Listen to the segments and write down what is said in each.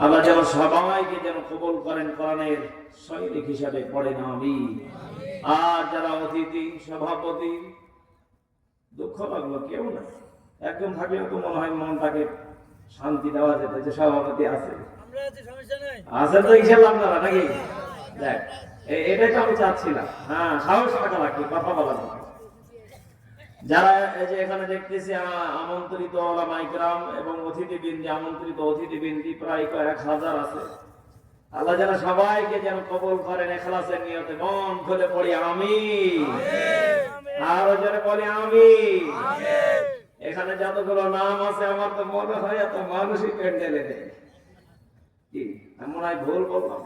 আল্লাহ যেন সবাইকে যেন কবুল করেন, কোরআনের সৈনিক হিসাবে পড়েন আমিন। আর যারা অতিথি, সভাপতি, দুঃখ লাগলো কেউ না, একজন থাকলে তো মনে হয় মনটাকে শান্তি দেওয়া যেত, যে সভাপতি আছে আছে তো ইনশাআল্লাহ আপনারা নাকি। দেখ এটাই তো আমি চাচ্ছিলাম। হ্যাঁ, সাহস থাকা লাগবে কথা বলার জন্য। যারা এই যে এখানে দেখতেছি আমন্ত্রিত ওলামা ইকরাম এবং অতিথিবৃন্দ, আমন্ত্রিত অতিথিবৃন্দ প্রায় 1000 আছে। আল্লাহ যেন সবাইকে যেন কবুল করেন ইখলাসের নিয়তে। মন খুলে পড়ি আমিন, আরো যারা বলি আমিন। এখানে যতগুলো নাম আছে আমার তো মনে হয় এত মানুষই প্যান্ডেলে নেই, কি মনে হয় ভুল বললাম?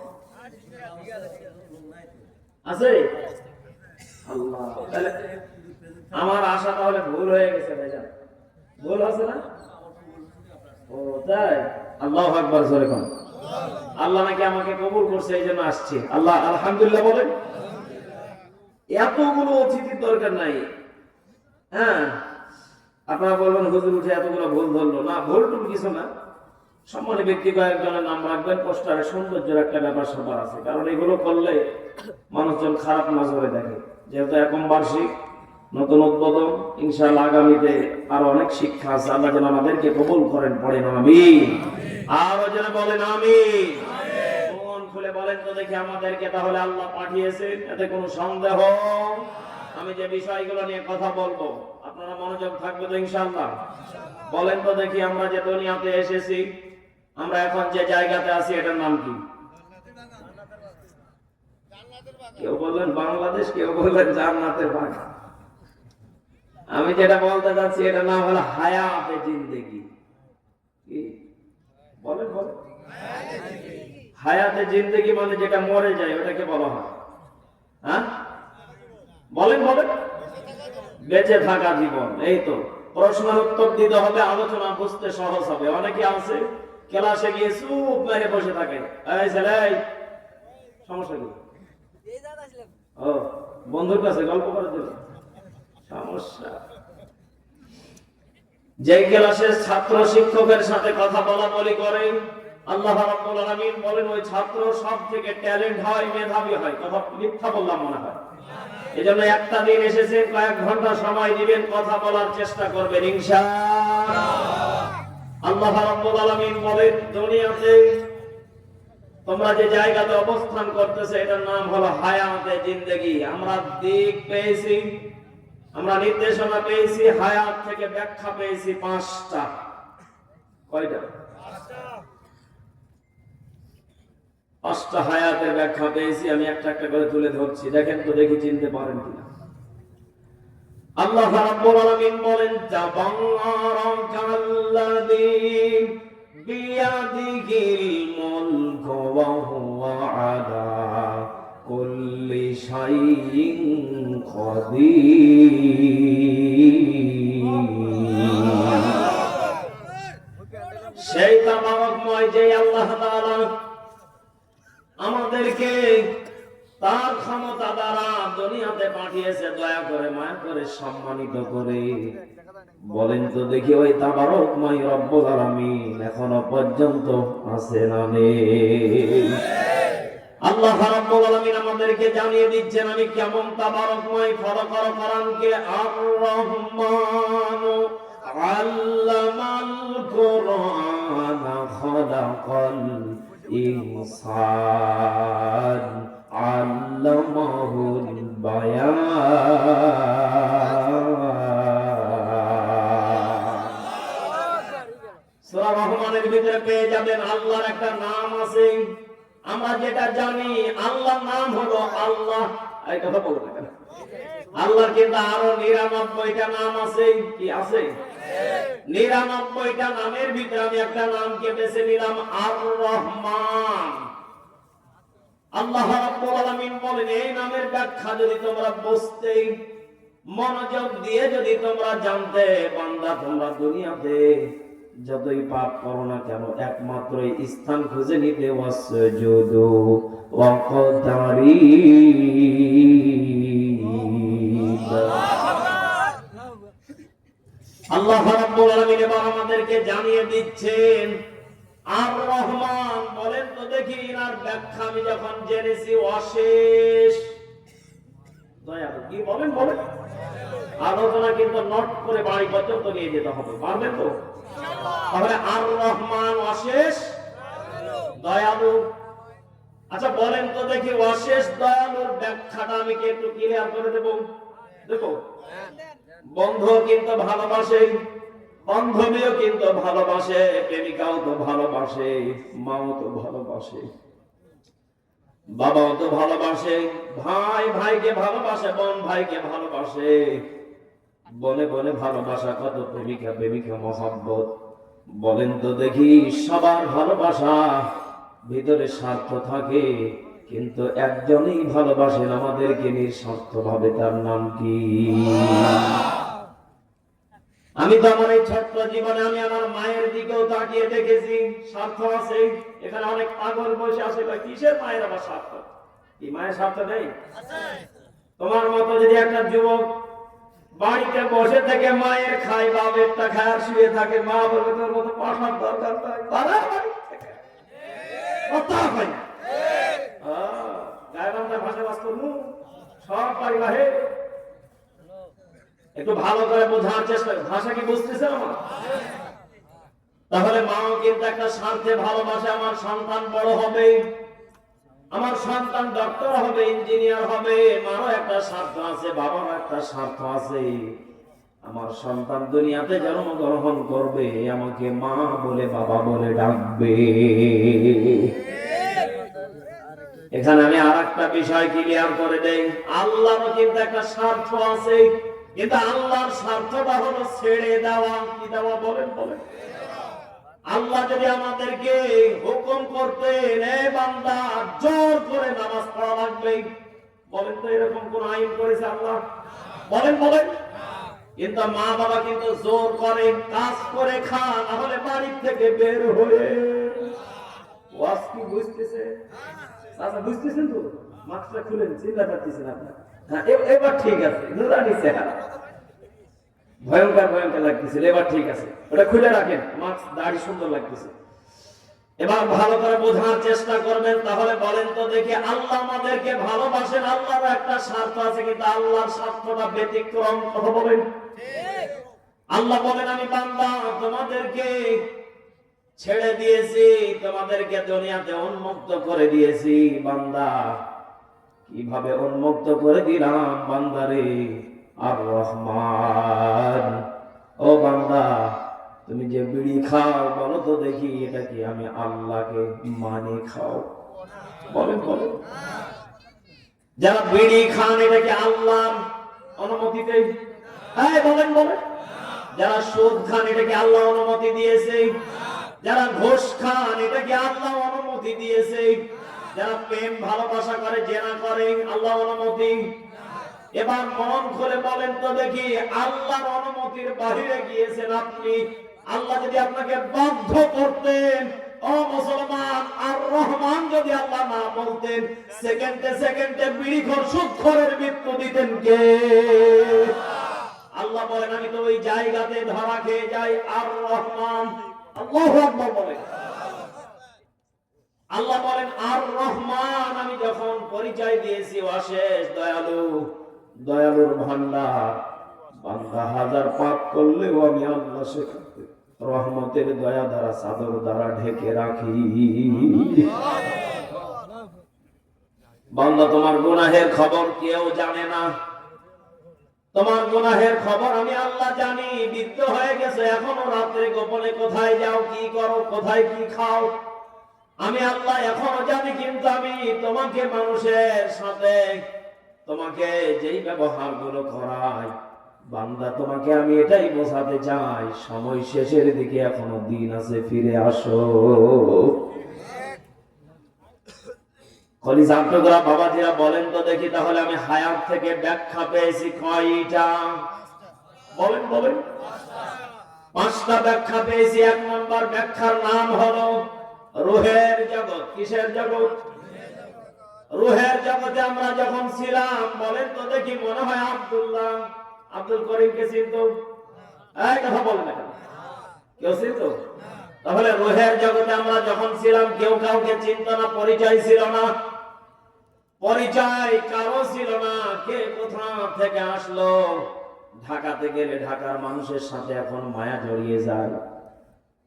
আছে আল্লাহ, তাহলে আমার আশা তাহলে ভুল হয়ে গেছে ভাইজান, ভুল আছে না? ও তাই, আল্লাহু আকবার জোরে কোন। আল্লাহ নাকি আমাকে কবুল করছে, এই জন্য আসছে। আল্লাহ আলহামদুলিল্লাহ বলেন। এতগুলো অতিথির দরকার নাই। হ্যাঁ, আপনারা বলবেন হুজুর উঠে এতগুলো ভুল ধরলো না, ভুল টুল কিছু না। সম্মানী ব্যক্তি কয়েকজনের নাম রাখবেন, পোস্টারে সৌন্দর্যের একটা ব্যাপার সবার আছে, কারণ এগুলো করলে মানুষজন খারাপ নজরে দেখে। যেহেতু এখন বার্ষিক নতুন উদ্বোধন, ইনশাআল্লাহ আগামীতে আরো অনেক শিক্ষা আছে। আল্লাহ যেন আমাদেরকে কবুল করেন, পড়েন আমিন। আরো যেন বলেন আমিন। মন খুলে বলেন তো দেখি আমাদেরকে তাহলে আল্লাহ পাঠিয়েছেন, এতে কোনো সন্দেহ? আমি যে বিষয়গুলো নিয়ে কথা বলবো আপনারা মনোযোগ থাকবে তো ইনশাআল্লাহ? বলেন তো দেখি, আমরা যে দুনিয়াতে এসেছি, আমরা এখন যে জায়গাতে আছি এটার নাম কি? কেউ বললেন বাংলাদেশ, কেউ বললেন জান্নাতের বাগান। আমি যেটা বলতে চাচ্ছি এটার নাম হলো হায়াতে জিন্দেগি। কি বলেন? বলেন হায়াতে জিন্দেগি মানে যেটা মরে যায় ওটাকে বলা হয়। হ্যাঁ বলেন বলেন, বেঁচে থাকা জীবন। এই তো প্রশ্নের উত্তর দিতে হবে, আলোচনা বুঝতে সহজ হবে। অনেকে আছে ক্লাসে গিয়ে চুপ মেরে বসে থাকে, এই ছেলে সমস্যা কি? ও বন্ধুর কাছে গল্প করে দিল, সমস্যা। যে ক্লাসের ছাত্র শিক্ষকের সাথে কথা বলা বলি করে, আল্লাহ রাব্বুল আলামিন বলেন ওই ছাত্র সবথেকে ট্যালেন্ট হয়, মেধাবী হয়। কথা মিথ্যা বললাম মনে হয়? এজন্য একটা দিন এসেছে, কয়েক ঘন্টা সময় দিবেন, কথা বলার চেষ্টা করবেন ইনশাআল্লাহ। আল্লাহ রাব্বুল আলামিন বলেন দুনিয়াতে তোমরা যে জায়গাতে অবস্থান করতেছে এটার নাম হলো হায়াতে জিন্দেগি। আমরা দিক পেয়েছি, আমরা নির্দেশনা পেয়েছি, হায়াত থেকে ব্যাখ্যা পেয়েছি 5টা। কয়টা? 5টা হায়াতের ব্যাখ্যা পেয়েছি। আমি একটা একটা করে তুলে ধরছি, দেখেন তো দেখি চিনতে পারেন কিনা। আল্লাহ রাব্বুল আলামিন বলেন তাবারাকাল্লাযী বিয়াদিহিল মুলকু ওয়া হুয়া আলা কুল্লি শাইইন কাদির। সেই তাবারকময় যে আল্লাহ তাআলা আমাদেরকে তার ক্ষমতা দ্বারা দুনিয়াতে পাঠিয়েছে, দয়া করে মায়া করে সম্মানিত করে। বলেন তো দেখি ওই তাবারকময় রব্বুল আলামিন এখনো পর্যন্ত আছে না নেই? আল্লাহ রাব্বুল আলামিন আমাদেরকে জানিয়ে দিচ্ছেন আমি কেমন তাবারকময়। ফলো করো কোরআনকে। আর রহমানু আল্লামাল কুরআন খালাকাল ইনসান আল্লামাহুল বায়ান। সূরা রহমানের ভিতরে পেয়ে যাবেন আল্লাহর একটা নাম আছে। আমরা যেটা জানি আল্লাহর নাম হলো আল্লাহ। এই কথা বলতে কেন? আল্লাহর কিন্তু আরো 99টা নাম আছে। কি আছে? 99টা নামের ভিতরে আমি একটা নামকে বেছে নিলাম, আর রহমান। আল্লাহ রাব্বুল আলামিন বলেন এই নামের ব্যাখ্যা যদি তোমরা বুঝতে মনোযোগ দিয়ে যদি তোমরা জানতে, বান্দা তোমরা দুনিয়াতে যতই পাপ করো না কেন একমাত্র স্থান খুঁজে নিতে ওয়াসজুদু ওয়াকতারিব। আল্লাহ রাব্বুল আলামিন এবার আমাদেরকে জানিয়ে দিচ্ছেন আর রহমান ব্যাখ্যা আমি যখন জেনেছি অশেষ দয়ালু। কি বলেন বলেন? আলোচনা কিন্তু নোট করে বাড়ি পর্যন্ত নিয়ে যেতে হবে, পারবেন তো? তাহলে আর রহমান অশেষ দয়ালু। আচ্ছা বলেন তো দেখি, অশেষ দয়ালুর ব্যাখ্যাটা আমি কি একটু ক্লিয়ার করে দেব? দেখো, বন্ধু কিন্তু ভালোবাসে, বান্ধবীও কিন্তু ভালোবাসে, প্রেমিকাও তো ভালোবাসে, মাও তো ভালোবাসে, বাবাও তো ভালোবাসে, ভাই ভাইকে ভালোবাসে, বোন ভাইকে ভালোবাসে, বনে বনে ভালোবাসা, কত প্রেমিকা প্রেমিকা মহব্বত। বলেন তো দেখি, সবার ভালোবাসা ভিতরে স্বার্থ থাকে, কিন্তু একজনই ভালোবাসেন আমাদেরকে নিঃস্বার্থ ভাবে, তার নাম কি? আমি তো আমার এই ছোট্ট জীবনে আমি আমার মায়ের দিকেও তাকিয়ে দেখেছি, স্বার্থ আছে। এখানে অনেক পাগল বসে আছে, কিসের মায়ের আবার স্বার্থ? কি মায়ের স্বার্থ নেই? তোমার মতো যদি একটা যুবক বাড়িতে বসে থেকে মায়ের খায়, বাপেরটা খায় আর শুয়ে থাকে, মা বলবে তোর মতো পাঠার দরকার নাই, পাড়া বাড়ি থেকে কথা হয় না। গায়বান্ধা ভাষা বাস করবো সব বাড়ি বাহে। একটু ভালো করে বোঝার চেষ্টা, ভাষা কি বুঝতেছেন আমার? তাহলে মাও কিন্তু একটা স্বার্থে ভালোবাসে, আমার সন্তান বড় হবে, আমার সন্তান ডক্টর হবে, ইঞ্জিনিয়ার হবে। মারও একটা স্বার্থ আছে, বাবারও একটা স্বার্থ আছে, আমার সন্তান দুনিয়াতে জন্মগ্রহণ করবে, আমাকে মা বলে বাবা বলে ডাকবে। এখানে আমি আর একটা বিষয় ক্লিয়ার করে দেই, আল্লাহরও কিন্তু একটা স্বার্থ আছে, কিন্তু আল্লাহর স্বার্থটা হলো ছেড়ে দেওয়া। কি দেওয়া বলেন বলেন? আল্লাহ যদি আমাদেরকে হুকুম করতেন, এ বান্দা জোর করে নামাজ পড়া লাগবে, বলেন তো এরকম কোন আইন করেছে আল্লাহ? বলেন বলেন? কিন্তু মা বাবা কিন্তু জোর করে, কাজ করে খা, না হলে বাড়ি থেকে বের হয়ে। ওয়াজ কি বুঝতেছে? আচ্ছা বুঝতেছেন তো? মাস্কটা খুলেন, চিন্তা করতেছেন আপনার? হ্যাঁ এবার ঠিক আছে, নুরানি চেহারা, ভয়ঙ্কর ভয়ঙ্কর লাগতেছিল, এবার ঠিক আছে, ওটা খুলে রাখেন, মাস্ক দাড়ি সুন্দর লাগতেছে। এবার ভালো করে বোঝার চেষ্টা করবেন। তাহলে বলেন তো দেখি, আল্লাহ আমাদেরকে ভালোবাসেন, আল্লাহর একটা স্বার্থ আছে, কিন্তু আল্লাহর স্বার্থটা ব্যতিক্রম। কথা বলেন। আল্লাহ বলেন, আমি বান্দা তোমাদেরকে ছেড়ে দিয়েছি, তোমাদেরকে দুনিয়াতে উন্মুক্ত করে দিয়েছি। বান্দা কিভাবে উন্মুক্ত করে দিলাম বান্দারে? আর রহমান, ও বান্দা তুমি যে বিড়ি খাও, বলো তো দেখি এটা কি আমি আল্লাহকে মানে খাও? বলেন বলেন? যারা বিড়ি খান, এটা কি আল্লাহর অনুমতিতে? হ্যাঁ বলেন বলেন? যারা সুদ খান, এটা কি আল্লাহ অনুমতি দিয়েছে? যারা ঘুষ খান, এটা কি আল্লাহ অনুমতি দিয়েছে? যারা প্রেম ভালোবাসা করে, জেনা করে, আল্লাহ অনুমতি? এবার মন খুলে বলেন তো দেখি, আল্লাহর অনুমতির বাহিরে গিয়েছেন আপনি? আল্লাহ যদি আপনাকে বাধ্য করতেন, ও মুসলমান, আর রহমান যদি আল্লাহ না বলতেন, সেকেন্ডে সেকেন্ডে বিড়িখোর সুদখোরের মৃত্যু দিতেন কে? আল্লাহ বলেন, আমি তো ওই জায়গাতে ধরা খেয়ে যাই, আর রহমান। আল্লাহু আকবার বলেন। আল্লাহ বলেন, আর রহমান, আমি যখন পরিচয় দিয়েছি অশেষ দয়ালু, দয়ালুর ভান্ডার, বান্দা হাজার পাপ করলেও আমি আল্লাহ সেখানে রহমতের দয়া দ্বারা, চাদর দ্বারা ঢেকে রাখি। বান্দা তোমার গুনাহের খবর কেউ জানে না, তোমার গুনাহের খবর আমি আল্লাহ জানি। বৃদ্ধ হয়ে গেছে, এখনো রাত্রে গোপনে কোথায় যাও, কি করো, কোথায় কি খাও, আমি আল্লাহ এখনো জানি। কিন্তু আমি তোমাকে মানুষের সাথে তোমাকে যেই ব্যবহার গুলো করাই, বান্দা তোমাকে আমি এটাই বোঝাতে চাই, সময় শেষের দিকে এখনো দিন আছে, ফিরে আসো। কলিজার টুকরা বাবাজিরা বলেন তো দেখি, তাহলে আমি হায়াত থেকে ব্যাখ্যা পেয়েছি কয়টা? বলেন বলেন? 5টা ব্যাখ্যা পেয়েছি। 1 নম্বর ব্যাখ্যার নাম হলো রূহের জগৎ। কিসের জগৎ? রূহের জগতে আমরা যখন ছিলাম, বলেন তো দেখি, মনে হয় আব্দুল্লাহ আব্দুল করিমকে চিনতো? এই কথা বলেন না, কেউ চিনতো? তাহলে রুহের জগতে আমরা যখন ছিলাম কেউ কাউকে চিনত না, পরিচয় ছিল না, পরিচয় কারো ছিল না, কে কোথা থেকে আসলো। ঢাকাতে গেলে ঢাকার মানুষের সাথে এখন মায়া জড়িয়ে যায়।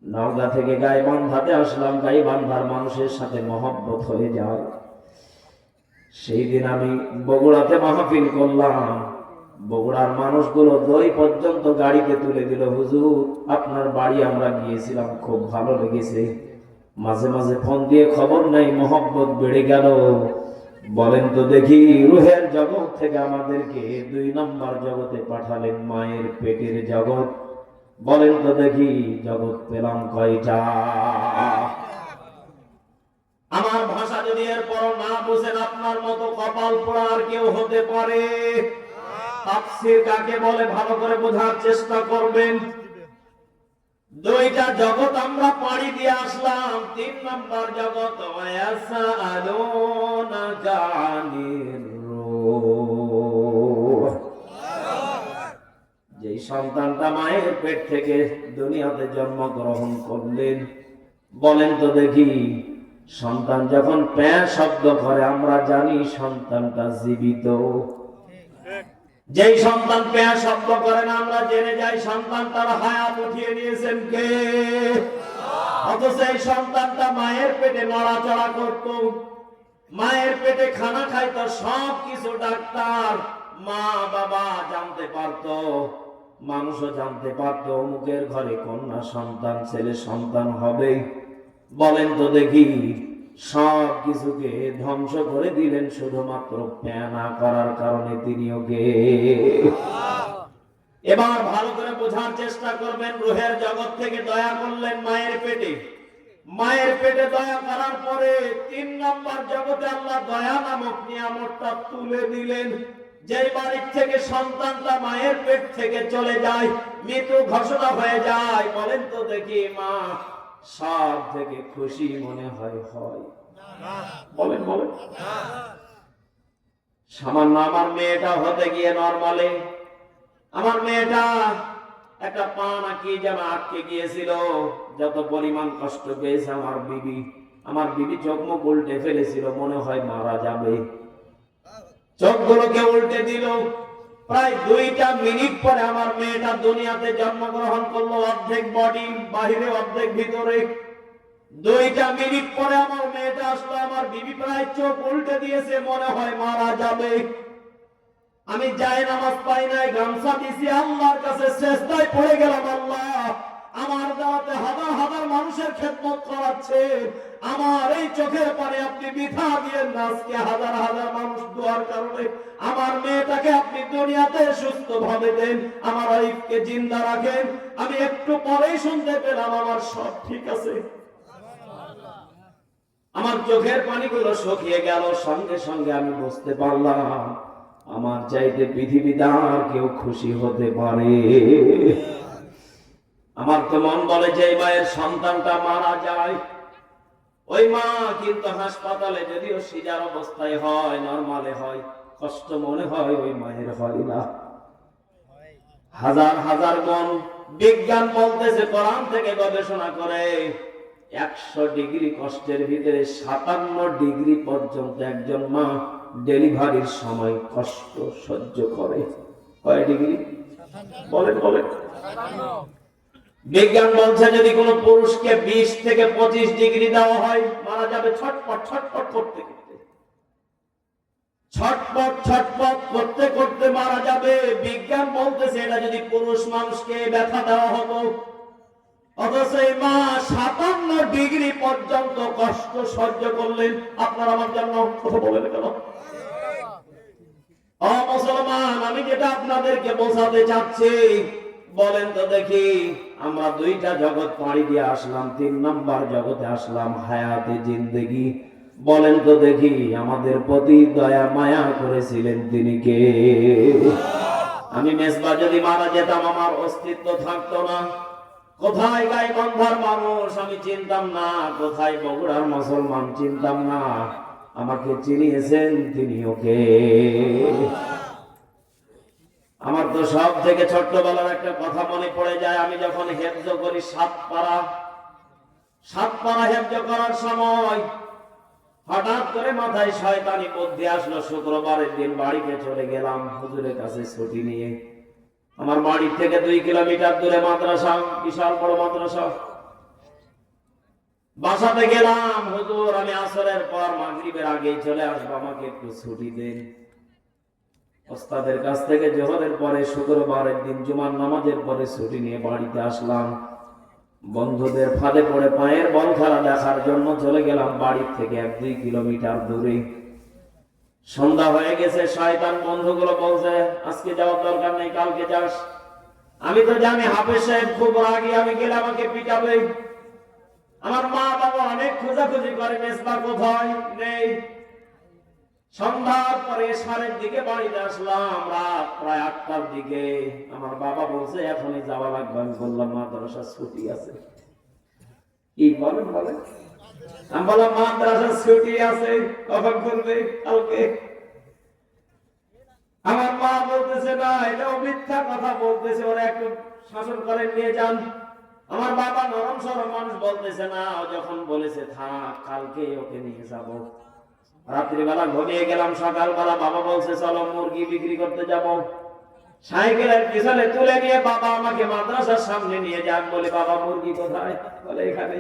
নওগাঁ থেকে গাইবান্ধাতে আসলাম, গাইবান্ধার মানুষের সাথে মহব্বত হয়ে যায়। সেই দিন আমি বগুড়াতে মাহফিল করলাম, বগুড়ার মানুষগুলো দই পর্যন্ত গাড়িতে তুলে দিল, হুজুর আপনার বাড়ি আমরা গিয়েছিলাম, খুব ভালো লেগেছে। মাঝে মাঝে ফোন দিয়ে খবর নেই, মহব্বত বেড়ে গেল। বলেন তো দেখি, রুহের জগৎ থেকে আমাদেরকে 2 নম্বর জগতে পাঠালেন, মায়ের পেটের জগৎ। বলেন তো দেখি, জগৎ পেলাম কয়টা? আমার ভাষা যদি এরপর না বুঝেন, আপনার মতো কপাল পোড়া আর কেউ হতে পারে? তাফসীর কাকে বলে ভালো করে বোঝার চেষ্টা করবেন। 2টা জগৎ আমরা পাড়ি দিয়ে আসলাম। 3 নম্বর জগৎ, ওয়ায়াসালুনাকা আনির রূহ। যেই সন্তানটা মায়ের পেট থেকে দুনিয়াতে জন্মগ্রহণ করলেন, বলেন তো দেখি, সন্তান যখন প্যাঁ শব্দ করে আমরা জানি সন্তানটা জীবিত। যেই সন্তান প্যাঁ শব্দ করে না আমরা জেনে যাই সন্তান তার হায়াত উঠিয়ে নিয়েছেন কে? অথচ এই সন্তানটা মায়ের পেটে নড়াচড়া করত, মায়ের পেটে খানা খাইতো, সব কিছু ডাক্তার মা বাবা জানতে পারত, মানুষও জানতে পারত অমুকের ঘরে কন্যা সন্তান, ছেলে সন্তান হবে। বলেন তো দেখি, সব কিছুকে ধ্বংস করে দিলেন শুধুমাত্র প্যাঁ না করার কারণে। তিনিও কে? এবার ভালো করে বোঝার চেষ্টা করবেন। রুহের জগৎ থেকে দয়া করলেন মায়ের পেটে, মায়ের পেটে দয়া করার পরে 3 নম্বর জগতে আল্লাহ দয়া নামক নিয়ামতটা তুলে দিলেন। যেই বাড়ির থেকে সন্তানটা মায়ের পেট থেকে চলে যায়, মৃত্যু ঘোষণা হয়ে যায়, বলেন তো দেখি মা সব থেকে খুশি মনে হয়? বলেন বলেন। সামান্য আমার মেয়েটা হতে গিয়ে নরমালে আমার মেয়েটা একটা পা না কি যেন আটকে গিয়েছিল, যত পরিমাণ কষ্ট পেয়েছে আমার বিবি চোখ মুখ উল্টে ফেলেছিল, মনে হয় মারা যাবে। চোখগুলোকে উল্টে দিল। প্রায় 2টা মিনিট পরে আমার মেয়েটা দুনিয়াতে জন্মগ্রহণ করলো, অর্ধেক বডি বাহিরে অর্ধেক ভিতরে। 2টা মিনিট পরে আমার মেয়েটা আসলো, আমার বিবি প্রায় চোখ উল্টে দিয়েছে, মনে হয় মারা যাবে। আমি যাই নামাজ পাই নাই, গামছা দিছি, আল্লাহর কাছে সেজদায় পড়ে গেলাম, আল্লাহ আমার দাওয়াতে হাজার হাজার মানুষের খেদমত করাচ্ছে, আমার এই চোখের পানি আপনি বৃথা দিয়েন না। আজকে হাজার হাজার মানুষ দোয়ার কারণে আমার মেয়েটাকে আপনি দুনিয়াতে সুস্থ ভাবে দেন, আমার ওয়াইফকে জিন্দা রাখেন। আমি একটু পরেই শুনতে পেলাম আমার সব ঠিক আছে। আমার চোখের পানিগুলো শুকিয়ে গেল, সঙ্গে সঙ্গে আমি বুঝতে পারলাম আমার চাইতে পৃথিবীতে আর কেউ খুশি হতে পারে। আমার তো মন বলে যে মায়ের সন্তানটা মারা যায়, ওই মা কিন্তু হাসপাতালে যদিও সিজার অবস্থায় হয়, নরমালে হয়, কষ্ট মনে হয় ওই মায়ের হয় না। হাজার হাজার গুণ বিজ্ঞান বলতেছে, কোরআন থেকে গবেষণা করে 100 ডিগ্রি কষ্টের ভিতরে 57 ডিগ্রি পর্যন্ত একজন মা ডেলিভারির সময় কষ্ট সহ্য করে। কয় ডিগ্রি? বলেন বলেন। বিজ্ঞান বলছে যদি কোনো পুরুষকে 20 থেকে 25 ডিগ্রি দেওয়া হয়, মারা যাবে ছটপট ছটপট করতে করতে, ছটপট ছটপট করতে করতে মারা যাবে। বিজ্ঞান বলতেছে এটা যদি পুরুষ মানুষকে ব্যথা দেওয়া হতো, অথচ এই মা 57 ডিগ্রি পর্যন্ত কষ্ট সহ্য করলেন। আপনার আমার জন্য কথা বলেন কেন? মুসলমান, আমি যেটা আপনাদেরকে বোঝাতে চাচ্ছি, বলেন তো দেখি, আমরা 2টা জগৎ পাড়ি দিয়ে আসলাম, 3 নম্বর জগতে আসলাম, হায়াতে জিন্দেগি। বলেন তো দেখি, আমাদের প্রতি দয়া মায়া করেছিলেন তিনি কে? আমি মেজবা যদি মারা যেতাম আমার অস্তিত্ব থাকতো না। কোথায় গাইবান্ধার মানুষ আমি চিনতাম না, কোথায় বগুড়ার মুসলমান চিনতাম না, আমাকে চিনিয়েছেন তিনি ওকে। আমার তো সব থেকে ছোট্টবেলার একটা কথা মনে পড়ে যায়। আমি যখন হেফজ করি 7 পারা, সাত পারা হেফজ করার সময় হঠাৎ করে মাথায় শয়তানি বুদ্ধি আসলো। শুক্রবারের দিন বাড়িতে চলে গেলাম হুজুরের কাছে ছুটি নিয়ে। আমার বাড়ি থেকে 2 কিলোমিটার দূরে মাদ্রাসা, বিশাল বড় মাদ্রাসা। বাসাতে গেলাম, হুজুর আমি আসরের পর মাগরিবের আগেই চলে আসবো, আমাকে একটু ছুটি দেন। ওস্তাদের কাছ থেকে জোহরের পরে শুক্রবারের দিন জুমার নামাজের পরে ছুটি নিয়ে বাড়িতে আসলাম। বন্ধুদের ফাঁদে পড়ে পায়ের বল খেলা দেখার জন্য চলে গেলাম বাড়ি থেকে 1-2 কিলোমিটার দূরে। সন্ধ্যা হয়ে গেছে, শয়তান বন্ধুগুলো বলছে আজকে যাওয়ার দরকার নেই, কালকে যাস। আমি তো জানি হাফেজ সাহেব খুব রাগী, আমি গেলে আমাকে পিটাবে। আমার মা বাবা অনেক খোঁজাখুঁজি করে মেসবা কোথায় নেই। সন্ধ্যার পরে 7:30 দিকে বাড়িতে আসলাম, রাত প্রায় 8টার দিকে। আমার বাবা বলছে এখনই যাওয়া লাগবে। আমি বললাম মাদ্রাসা ছুটি আছে। কি বলেন বলেন? আমি বললাম মাদ্রাসা ছুটি আছে, কখন করবে? কালকে। আমার মা বলতেছে না, এটাও মিথ্যা কথা বলতেছে, ওরা একটু শাসন করে নিয়ে যান। আমার বাবা নরম সরম মানুষ, বলতেছে না, যখন বলেছে থাক কালকে ওকে নিয়ে যাব। রাত্রিবেলা ঘুমিয়ে গেলাম, সকালবেলা বাবা বলছে চলো মুরগি বিক্রি করতে যাব। সাইকেলের পিছনে তুলে নিয়ে বাবা আমাকে মাদ্রাসার সামনে নিয়ে যান। বলে বাবা মুরগি কোথায়? বলে এখানে।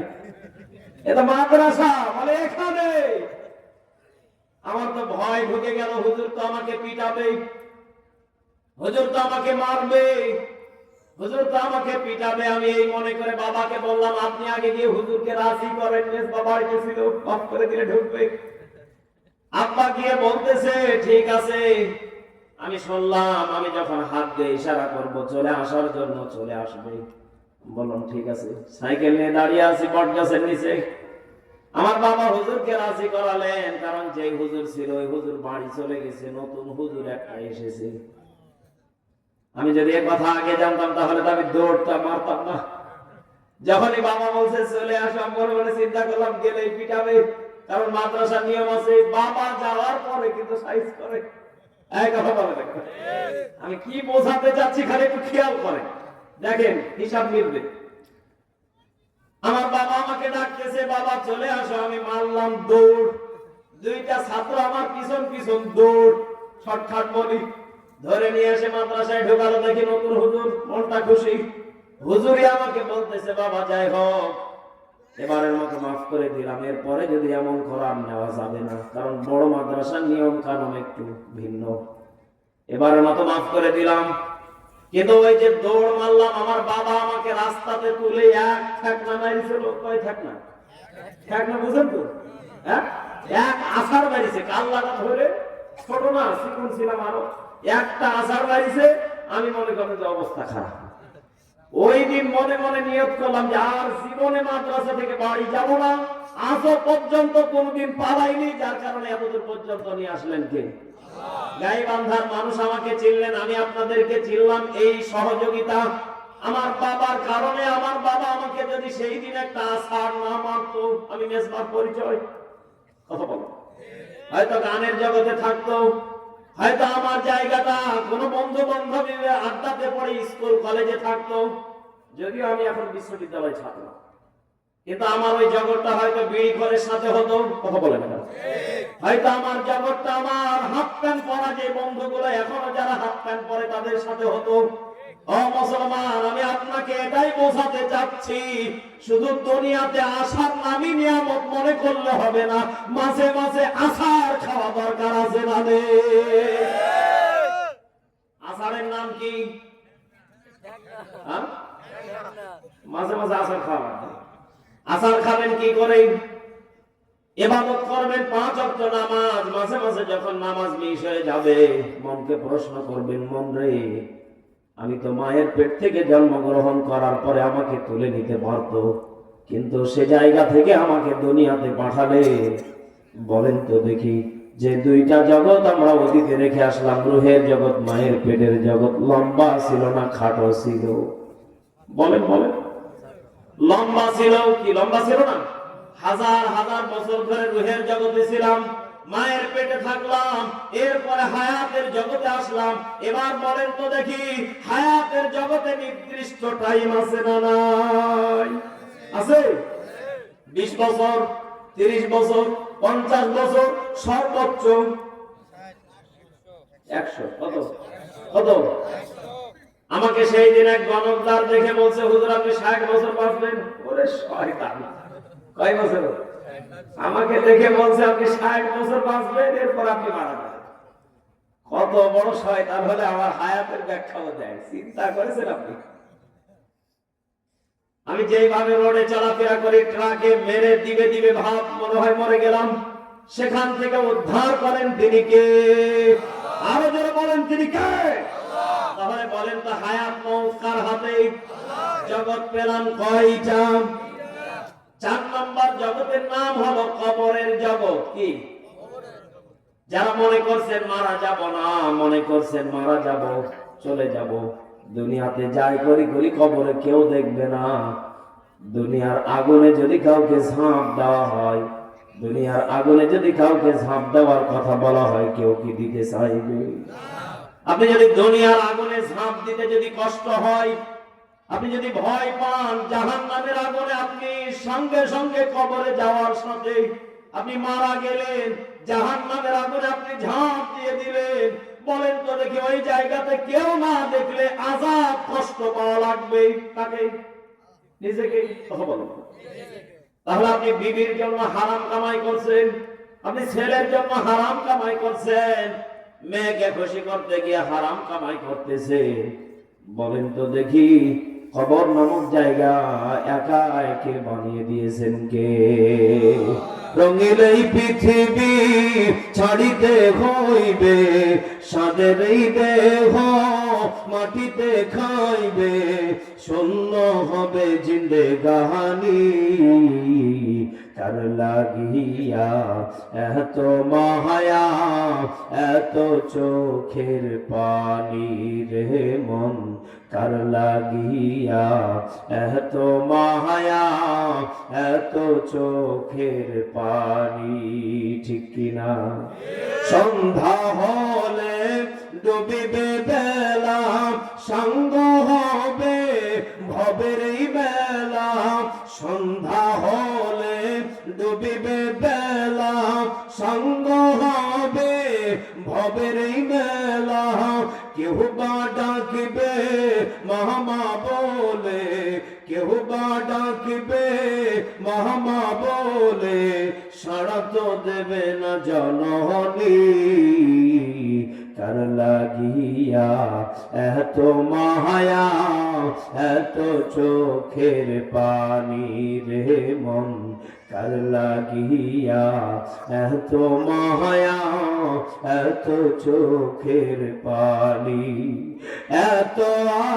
এটা মাদ্রাসা? বলে এখানে। আমার তো ভয় ঢুকে গেল, হুজুর তো আমাকে পিটাবে, হুজুর তো আমাকে মারবে, হুজুর তো আমাকে পিটাবে। আমি এই মনে করে বাবাকে বললাম আপনি আগে গিয়ে হুজুরকে রাজি করেন, বাবা এসেছিল মাফ করে দিলে ঢুকবে। আব্বা গিয়ে বলতেছে ঠিক আছে। আমি শুনলাম, আমি যখন হাত দিয়ে ইশারা করব চলে আসার জন্য, চলে আসবে। বললাম ঠিক আছে। সাইকেল নিয়ে দাঁড়িয়ে আছি বট গাছের নিচে। আমার বাবা হুজুরকে রাজি করালেন, কারণ যে হুজুর ছিল ওই হুজুর বাড়ি চলে গেছে, নতুন হুজুর একটা এসেছে। আমি যদি এ কথা আগে জানতাম তাহলে তো আমি দৌড়তাম, মারতাম না। যখনই বাবা বলছে চলে আসো, আমি মনে মনে চিন্তা করলাম গেলেই পিটাবে, কারণ মাদ্রাসার নিয়ম আছে বাবা যাওয়ার পরে কিন্তু সাইজ করে। এই কথা বলে দেখো, আমি কি বোঝাতে চাচ্ছি খালি একটু খেয়াল করে দেখেন, হিসাব মিলবে। আমার বাবা আমাকে ডাকতেছে বাবা চলে আসো, আমি মারলাম দৌড়। 2টা ছাত্র আমার পিছন পিছন দৌড়, শর্টকাট বলি ধরে নিয়ে এসে মাদ্রাসায় ঢোকালো। দেখি নতুন হুজুর, মনটা খুশি। হুজুরই আমাকে বলতেছে বাবা যাই হোক এবারের মতো মাফ করে দিলাম, এরপরে যদি এমন করার নেওয়া যাবে না, কারণ বড় মাদ্রাসার নিয়ম কানুন একটু ভিন্ন। এবারের মতো মাফ করে দিলাম। কিন্তু ওই যে দৌড় মারলাম, আমার বাবা আমাকে রাস্তাতে তুলে এক ঠেকনা মারিছিল। কয় ঠেকনা? ঠেকনা বুঝেন তো? হ্যাঁ, এক আছাড় মারিছে, কাল্লাটা ধরে, ছোট না চিকন ছিলাম আরো, একটা আছাড় মারিছে। আমি মনে করি যে অবস্থা খারাপ। ওই দিন মনে মনে নিয়ত করলাম যে আর জীবনে মাদ্রাসা থেকে বাড়ি যাব না। আজও পর্যন্ত কোনদিন পালাইনি, যার কারণে এতদূর পর্যন্ত নিয়ে আসলেন কে? গাইবান্ধার মানুষ আমাকে চিনলেন, আমি আপনাদেরকে চিনলাম। এই সহযোগিতা আমার বাবার কারণে। আমার বাবা আমাকে যদি সেই দিন একটা আছাড় না মারতো, আমি মেজবার পরিচয় কথা বলো, হয়তো গানের জগতে থাকতো, হয়তো আমার জায়গাটা কোনো বন্ধু বান্ধবীর আড্ডাতে পড়ে স্কুল কলেজে থাকতো। যদিও আমি এখন বিশ্ববিদ্যালয় ছাত্র, কিন্তু আমার ওই জগৎটা হয়তো বিড়ি ঘরের সাথে হতো। কথা বলে না, হয়তো আমার জগৎটা আমার হাফ প্যান্ট পরা যে বন্ধুগুলো এখনো যারা হাফ প্যান্ট পরে তাদের সাথে হতো। ও মুসলমান, আমি আপনাকে এটাই বোঝাতে চাচ্ছি, শুধু দুনিয়াতে আসার নামই নিয়ামত মনে করলে হবে না, মাঝে মাঝে আসার খাওয়া দরকার আছে না? আসারের নাম কি? মাঝে মাঝে আসার খাওয়া। আসার খাবেন কি করে? ইবাদত করবেন 5 ওয়াক্ত নামাজ। মাঝে মাঝে যখন নামাজ মিস হয়ে যাবে মনকে প্রশ্ন করবেন, মন রে আমি তো মায়ের পেট থেকে জন্মগ্রহণ করার পরে আমাকে তুলে নিতে পারত, কিন্তু সে জায়গা থেকে আমাকে দুনিয়াতে পাঠালে। বলেন তো দেখি, যে 2টা জগৎ আমরা অতীতে রেখে আসলাম, রুহের জগৎ মায়ের পেটের জগৎ, লম্বা ছিল না খাটো ছিল? বলেন বলেন, লম্বা ছিল কি লম্বা ছিল না? হাজার হাজার বছর ধরে রুহের জগতে ছিলাম, মায়ের পেটে থাকলাম, এরপরে হায়াতের জগতে আসলাম। এবার বলেন তো দেখি, হায়াতের জগতে নির্দিষ্ট টাইম আছে না নাই? আছে? 20 বছর, 30 বছর, 50 বছর, সর্বোচ্চ 100। কত কত? আমাকে সেই দিন এক গণকদার দেখে বলছে, হুজুর আপনি 60 বছর বাঁচবেন। ওরে শয়তান, কয় বছর? আমাকে দেখে বলছে আপনি 60 বছর বাঁচবেন, এরপর আপনি মারা যাবেন। কত বড় শয়তান হলে আমার হায়াতের ব্যাখ্যাও দেয়। চিন্তা করেছেন আপনি? আমি যেইভাবে রোডে চলাফেরা করি, ট্রাকে মেরে দিবে দিবে ভাব, মনে হয় মরে গেলাম। সেখান থেকে উদ্ধার করেন তিনি কে? আরো যারা বলেন তিনি কে? তাহলে বলেন তো, হায়াত মউত কার হাতে? জগৎ পেলাম কয়টা? 4 নম্বর জগতের নাম হলো কবরের জগৎ। কি? যারা মনে করছেন মারা যাব না, মনে করছেন মারা যাব, চলে যাব, দুনিয়াতে যাই করি করি কবরে কেউ দেখবে না। দুনিয়ার আগুনে যদি কাউকে ঝাঁপ দেওয়া হয়, দুনিয়ার আগুনে যদি কাউকে ঝাঁপ দেওয়ার কথা বলা হয়, কেউ কি দিতে চাইবে? আপনি যদি দুনিয়ার আগুনে ঝাঁপ দিতে যদি কষ্ট হয়, আপনি যদি ভয় পান, জাহান্নামের আগুনে আপনি সঙ্গে সঙ্গে কবরে যাওয়ার সাথে আপনি মারা গেলেন, জাহান্নামের আগুনে আপনি ঝাঁপ দিয়ে দিলেন, বলেন তো দেখি ওই জায়গাতে কেউ না দেখলে আযাব কষ্ট পাওয়া লাগবে কাকে? নিজেকে। কথা বলেন। তাহলে আপনি বিবির জন্য হারাম কামাই করছেন, আপনি ছেলের জন্য হারাম কামাই করছেন, মেয়েকে খুশি করতে গিয়ে হারাম কামাই করতেছে। বলেন তো দেখি, কবর নামক জায়গা একা একে বানিয়ে দিয়েছেন কে? রঙিল এই পৃথিবী ছাড়িতে হইবে, সাদের এই দেহ মাটিতে খাইবে, শূন্য হবে জিন্দেগানি, কার লাগিয়া এত মায়া, এত চোখের পানি রে মন, কার লাগিয়া এত মায়া, এত চোখের পানি। ঠিক কিনা? সন্ধ্যা হলে ডুবিবে বেলা, সঙ্গ হবে ভবের এই বেলা, সন্ধ্যা হলে ডুবিবে বেলা, সঙ্গ হবে ভবের এই মেলা, কেউ বা ডাকবে মামা বলে, কেউ বা ডাকবে মামা বলে, সাড়া তো দেবে না জননী, কার লাগিয়া এত মায়া, এত চোখের পানি রে মন, কার লাগিয়া এত মায়া, এত চোখের পানি। এত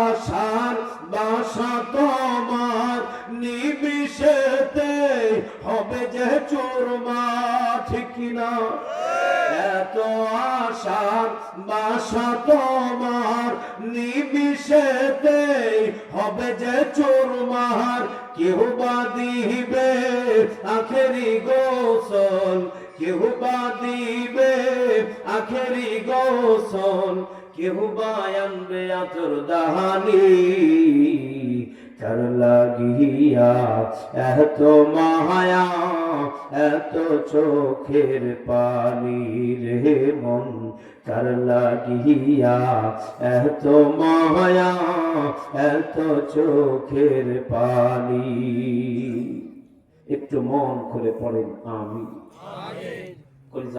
আশার বাসা তোমার নিমিষেতে হবে যে চুরমার। ঠিক কিনা? এত আশার বাসা তোমার নিমিষেতে হবে যে চুরমার, কেউ বা দিবে আখেরি গোসল, কেউ বা দিবে আখেরি গোসল, কেউ বা আনবে আতর দাহানি, কার লাগিয়া এত মায়া, এত চোখের পানি রে মন, কার লাগিয়া এত মায়া, এত চোখের পানি। একটু মন খুলে পড়েন আমিন।